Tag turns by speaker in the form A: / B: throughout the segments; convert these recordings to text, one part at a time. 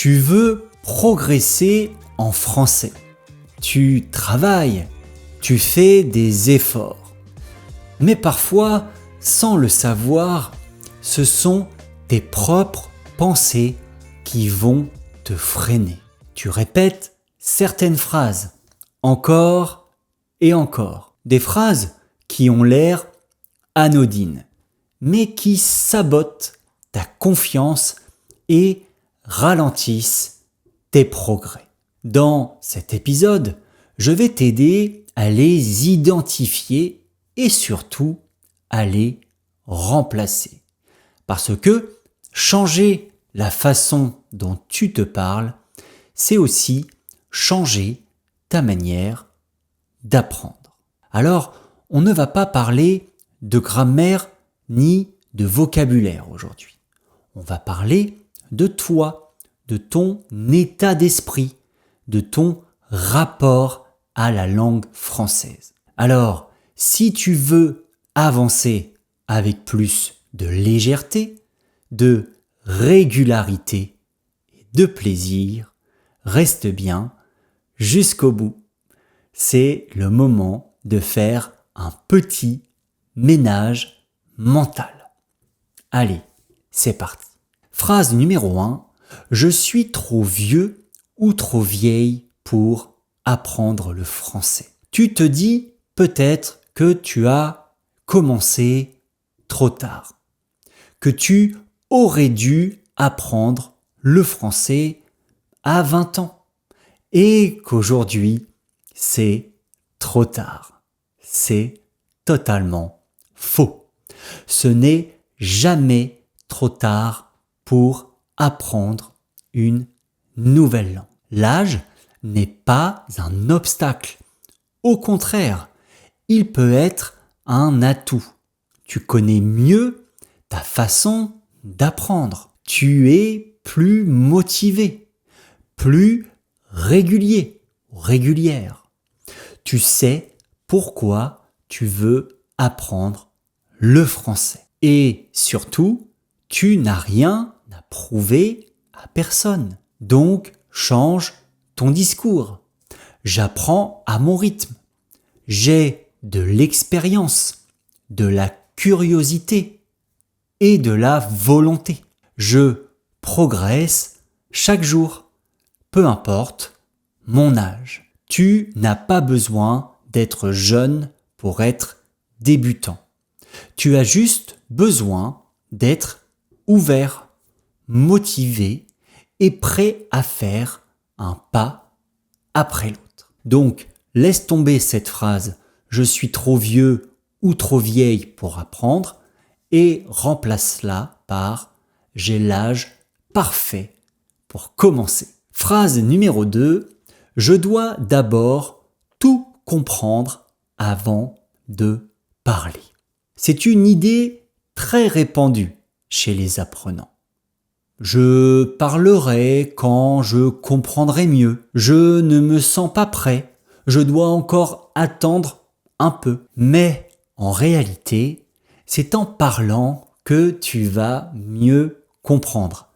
A: Tu veux progresser en français. Tu travailles, tu fais des efforts. Mais parfois, sans le savoir, ce sont tes propres pensées qui vont te freiner. Tu répètes certaines phrases, encore et encore. Des phrases qui ont l'air anodines, mais qui sabotent ta confiance et ralentissent tes progrès. Dans cet épisode, je vais t'aider à les identifier et surtout à les remplacer. Parce que changer la façon dont tu te parles, c'est aussi changer ta manière d'apprendre. Alors, on ne va pas parler de grammaire ni de vocabulaire aujourd'hui. On va parler de toi, de ton état d'esprit, de ton rapport à la langue française. Alors, si tu veux avancer avec plus de légèreté, de régularité et de plaisir, reste bien jusqu'au bout. C'est le moment de faire un petit ménage mental. Allez, c'est parti. Phrase numéro 1. Je suis trop vieux ou trop vieille pour apprendre le français. Tu te dis peut-être que tu as commencé trop tard, que tu aurais dû apprendre le français à 20 ans et qu'aujourd'hui, c'est trop tard. C'est totalement faux. Ce n'est jamais trop tard pour apprendre une nouvelle langue. L'âge n'est pas un obstacle. Au contraire, il peut être un atout. Tu connais mieux ta façon d'apprendre. Tu es plus motivé, plus régulier ou régulière. Tu sais pourquoi tu veux apprendre le français. Et surtout, tu n'as rien à prouver à personne. Donc, change ton discours. J'apprends à mon rythme. J'ai de l'expérience, de la curiosité et de la volonté. Je progresse chaque jour, peu importe mon âge. Tu n'as pas besoin d'être jeune pour être débutant. Tu as juste besoin d'être ouvert, motivé et prêt à faire un pas après l'autre. Donc, laisse tomber cette phrase « je suis trop vieux ou trop vieille pour apprendre » et remplace-la par « j'ai l'âge parfait pour commencer ». Phrase numéro 2, je dois d'abord tout comprendre avant de parler. C'est une idée très répandue chez les apprenants. Je parlerai quand je comprendrai mieux. Je ne me sens pas prêt. Je dois encore attendre un peu. Mais en réalité, c'est en parlant que tu vas mieux comprendre.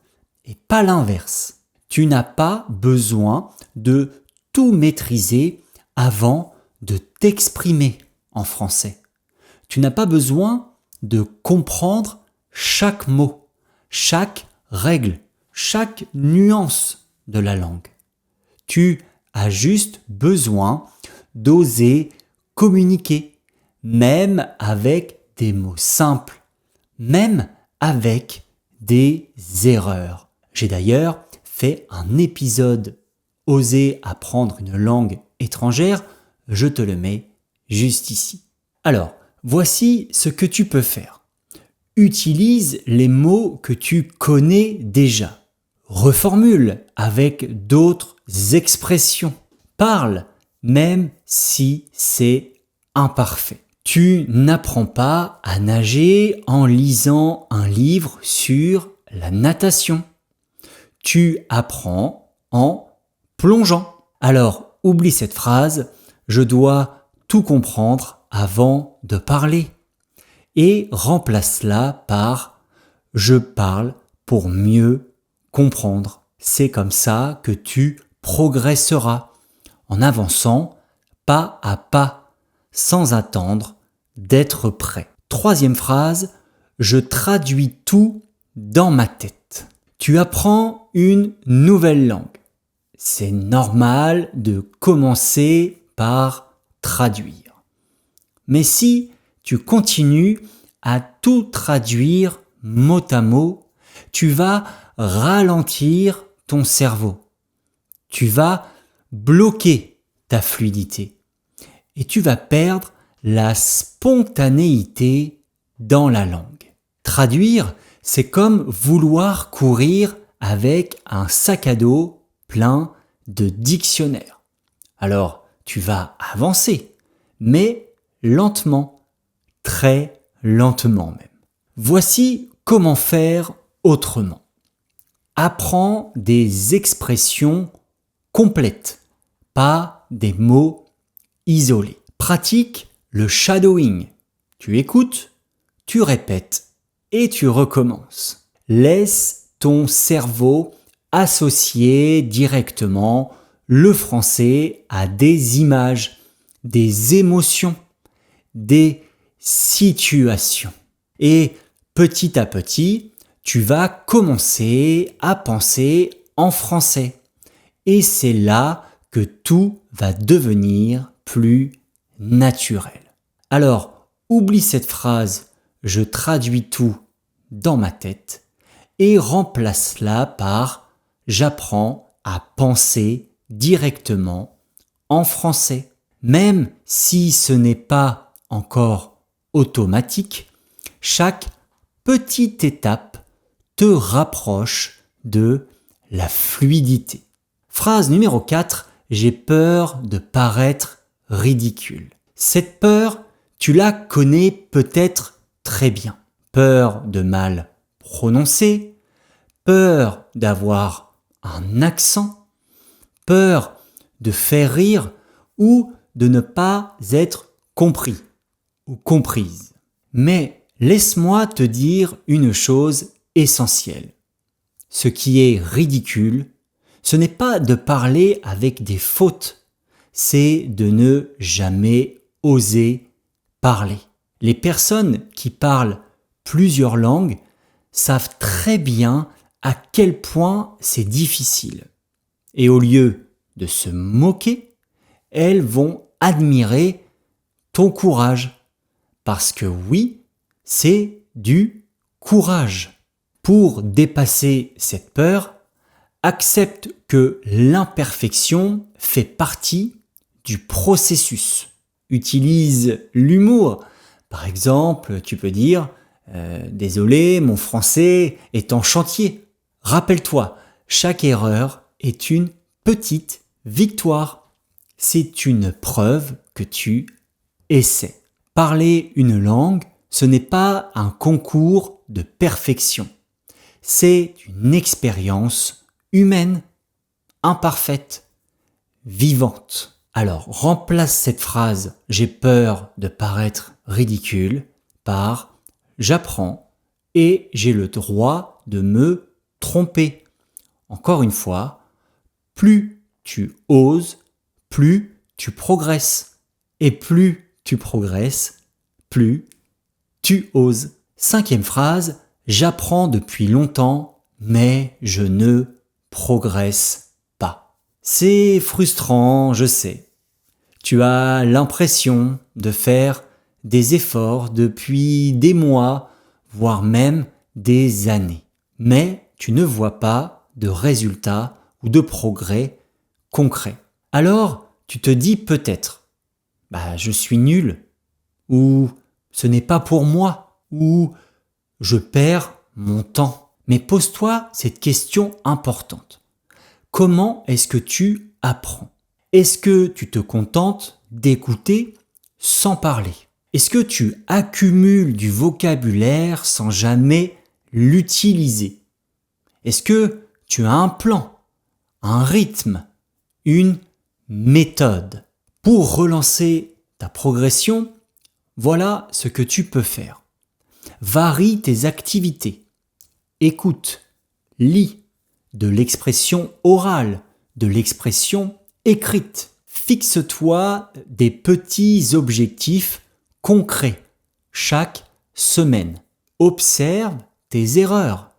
A: Et pas l'inverse. Tu n'as pas besoin de tout maîtriser avant de t'exprimer en français. Tu n'as pas besoin de comprendre chaque mot, chaque règle, chaque nuance de la langue. Tu as juste besoin d'oser communiquer, même avec des mots simples, même avec des erreurs. J'ai d'ailleurs fait un épisode « Oser apprendre une langue étrangère », je te le mets juste ici. Alors, voici ce que tu peux faire. Utilise les mots que tu connais déjà. Reformule avec d'autres expressions. Parle même si c'est imparfait. Tu n'apprends pas à nager en lisant un livre sur la natation. Tu apprends en plongeant. Alors, oublie cette phrase, je dois tout comprendre avant de parler. Et remplace-la par je parle pour mieux comprendre. C'est comme ça que tu progresseras, en avançant pas à pas, sans attendre d'être prêt. Troisième phrase, je traduis tout dans ma tête. Tu apprends une nouvelle langue. C'est normal de commencer par traduire. Mais si tu continues à tout traduire mot à mot, tu vas ralentir ton cerveau. Tu vas bloquer ta fluidité et tu vas perdre la spontanéité dans la langue. Traduire, c'est comme vouloir courir avec un sac à dos plein de dictionnaires. Alors, tu vas avancer, mais lentement, très lentement même. Voici comment faire autrement. Apprends des expressions complètes, pas des mots isolés. Pratique le shadowing. Tu écoutes, tu répètes et tu recommences. Laisse ton cerveau associer directement le français à des images, des émotions, des situations. Et petit à petit, tu vas commencer à penser en français. Et c'est là que tout va devenir plus naturel. Alors, oublie cette phrase « je traduis tout dans ma tête » et remplace-la par « j'apprends à penser directement en français ». Même si ce n'est pas encore automatique, chaque petite étape te rapproche de la fluidité. Phrase numéro 4, j'ai peur de paraître ridicule. Cette peur, tu la connais peut-être très bien. Peur de mal prononcer, peur d'avoir un accent, peur de faire rire ou de ne pas être compris ou comprise. Mais laisse-moi te dire une chose essentielle. Ce qui est ridicule, ce n'est pas de parler avec des fautes, c'est de ne jamais oser parler. Les personnes qui parlent plusieurs langues savent très bien à quel point c'est difficile. Et au lieu de se moquer, elles vont admirer ton courage. Parce que oui, c'est du courage. Pour dépasser cette peur, accepte que l'imperfection fait partie du processus. Utilise l'humour. Par exemple, tu peux dire désolé, mon français est en chantier. Rappelle-toi, chaque erreur est une petite victoire. C'est une preuve que tu essaies. Parler une langue, ce n'est pas un concours de perfection. C'est une expérience humaine, imparfaite, vivante. Alors, remplace cette phrase « j'ai peur de paraître ridicule » par « j'apprends et j'ai le droit de me tromper ». Encore une fois, plus tu oses, plus tu progresses. Et plus tu progresses, plus tu oses. Cinquième phrase, j'apprends depuis longtemps, mais je ne progresse pas. C'est frustrant, je sais. Tu as l'impression de faire des efforts depuis des mois, voire même des années. Mais tu ne vois pas de résultats ou de progrès concrets. Alors, tu te dis peut-être, je suis nul, ou ce n'est pas pour moi, ou je perds mon temps. Mais pose-toi cette question importante. Comment est-ce que tu apprends? Est-ce que tu te contentes d'écouter sans parler? Est-ce que tu accumules du vocabulaire sans jamais l'utiliser? Est-ce que tu as un plan, un rythme, une méthode? Pour relancer ta progression, voilà ce que tu peux faire. Varie tes activités. Écoute, lis, de l'expression orale, de l'expression écrite. Fixe-toi des petits objectifs concrets chaque semaine. Observe tes erreurs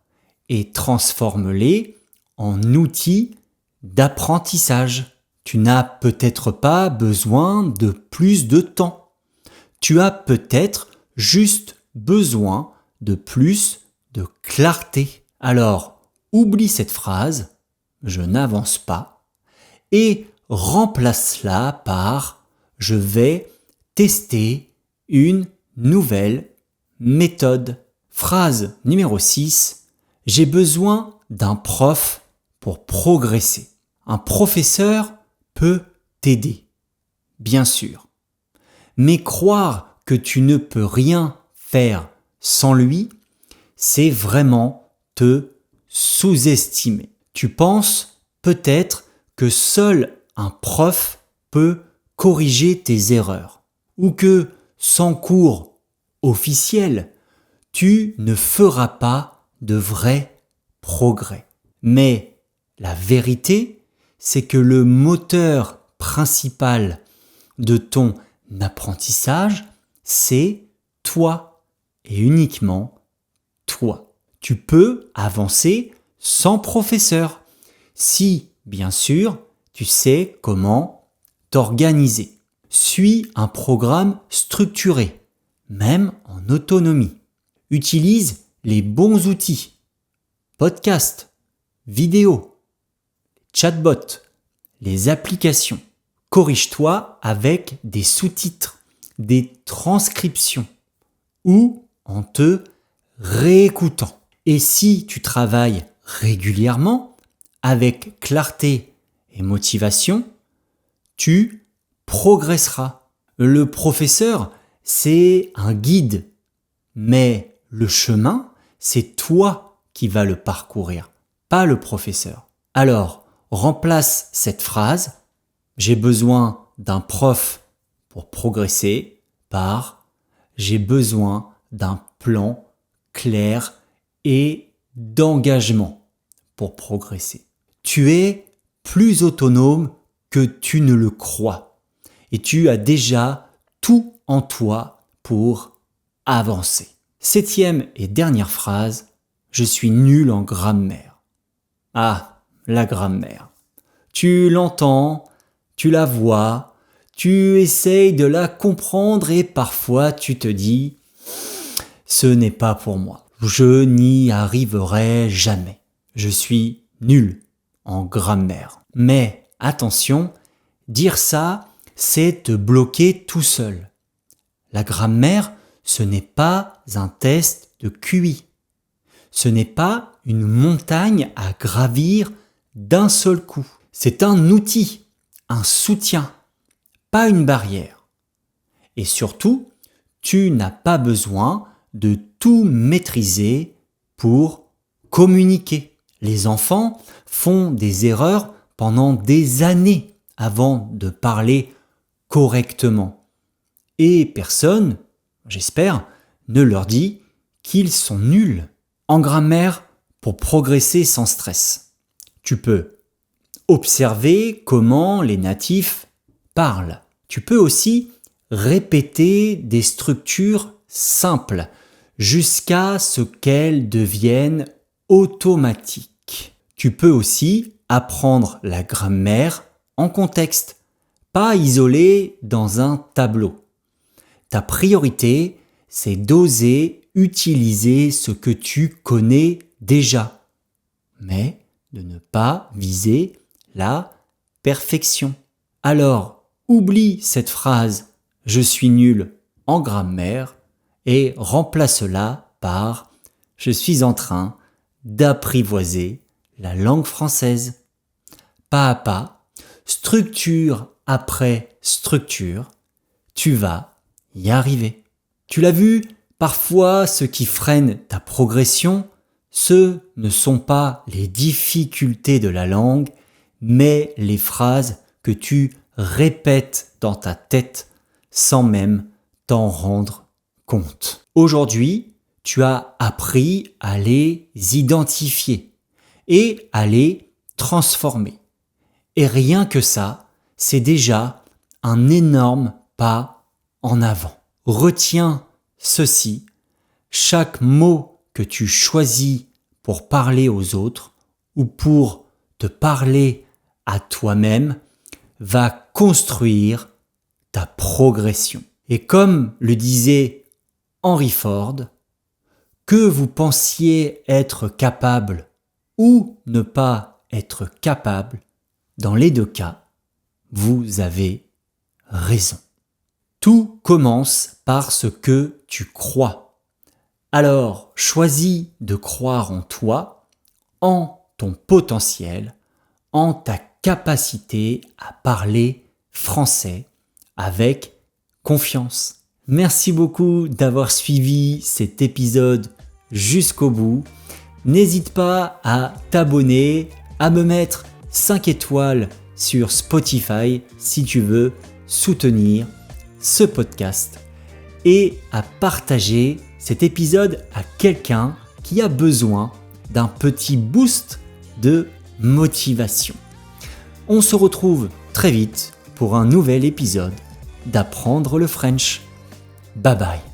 A: et transforme-les en outils d'apprentissage. Tu n'as peut-être pas besoin de plus de temps. Tu as peut-être juste besoin de plus de clarté. Alors, oublie cette phrase « je n'avance pas » et remplace-la par « je vais tester une nouvelle méthode ». Phrase numéro 6. J'ai besoin d'un prof pour progresser. Un professeur peut t'aider, bien sûr. Mais croire que tu ne peux rien faire sans lui, c'est vraiment te sous-estimer. Tu penses peut-être que seul un prof peut corriger tes erreurs, ou que sans cours officiel, tu ne feras pas de vrais progrès. Mais la vérité, c'est que le moteur principal de ton apprentissage, c'est toi et uniquement toi. Tu peux avancer sans professeur si, bien sûr, tu sais comment t'organiser. Suis un programme structuré, même en autonomie. Utilise les bons outils, podcasts, vidéos, chatbots, les applications. Corrige-toi avec des sous-titres, des transcriptions ou en te réécoutant. Et si tu travailles régulièrement, avec clarté et motivation, tu progresseras. Le professeur, c'est un guide, mais le chemin, c'est toi qui vas le parcourir, pas le professeur. Alors, remplace cette phrase « j'ai besoin d'un prof pour progresser » par « j'ai besoin d'un plan clair et d'engagement pour progresser ». Tu es plus autonome que tu ne le crois et tu as déjà tout en toi pour avancer. 7e et dernière phrase, je suis nul en grammaire. Ah, la grammaire. Tu l'entends, tu la vois, tu essayes de la comprendre et parfois tu te dis « ce n'est pas pour moi, je n'y arriverai jamais, je suis nul en grammaire ». Mais attention, dire ça, c'est te bloquer tout seul. La grammaire, ce n'est pas un test de QI. Ce n'est pas une montagne à gravir d'un seul coup. C'est un outil, un soutien, pas une barrière. Et surtout, tu n'as pas besoin de tout maîtriser pour communiquer. Les enfants font des erreurs pendant des années avant de parler correctement. Et personne, j'espère, ne leur dit qu'ils sont nuls. En grammaire, pour progresser sans stress, tu peux observer comment les natifs parlent. Tu peux aussi répéter des structures simples jusqu'à ce qu'elles deviennent automatiques. Tu peux aussi apprendre la grammaire en contexte, pas isolé dans un tableau. Ta priorité, c'est d'oser utiliser ce que tu connais déjà, mais de ne pas viser la perfection. Alors, oublie cette phrase « je suis nul en grammaire » et remplace-la par « je suis en train d'apprivoiser la langue française ». Pas à pas, structure après structure, tu vas y arriver. Tu l'as vu, parfois ce qui freine ta progression, ce ne sont pas les difficultés de la langue, mais les phrases que tu répètes dans ta tête sans même t'en rendre compte. Aujourd'hui, tu as appris à les identifier et à les transformer. Et rien que ça, c'est déjà un énorme pas en avant. Retiens ceci, chaque mot que tu choisis pour parler aux autres ou pour te parler à toi-même va construire ta progression. Et comme le disait Henry Ford, que vous pensiez être capable ou ne pas être capable, dans les deux cas, vous avez raison. Tout commence par ce que tu crois. Alors, choisis de croire en toi, en ton potentiel, en ta capacité à parler français avec confiance. Merci beaucoup d'avoir suivi cet épisode jusqu'au bout. N'hésite pas à t'abonner, à me mettre 5 étoiles sur Spotify si tu veux soutenir ce podcast et à partager cet épisode à quelqu'un qui a besoin d'un petit boost de motivation. On se retrouve très vite pour un nouvel épisode d'Apprendre le French. Bye bye.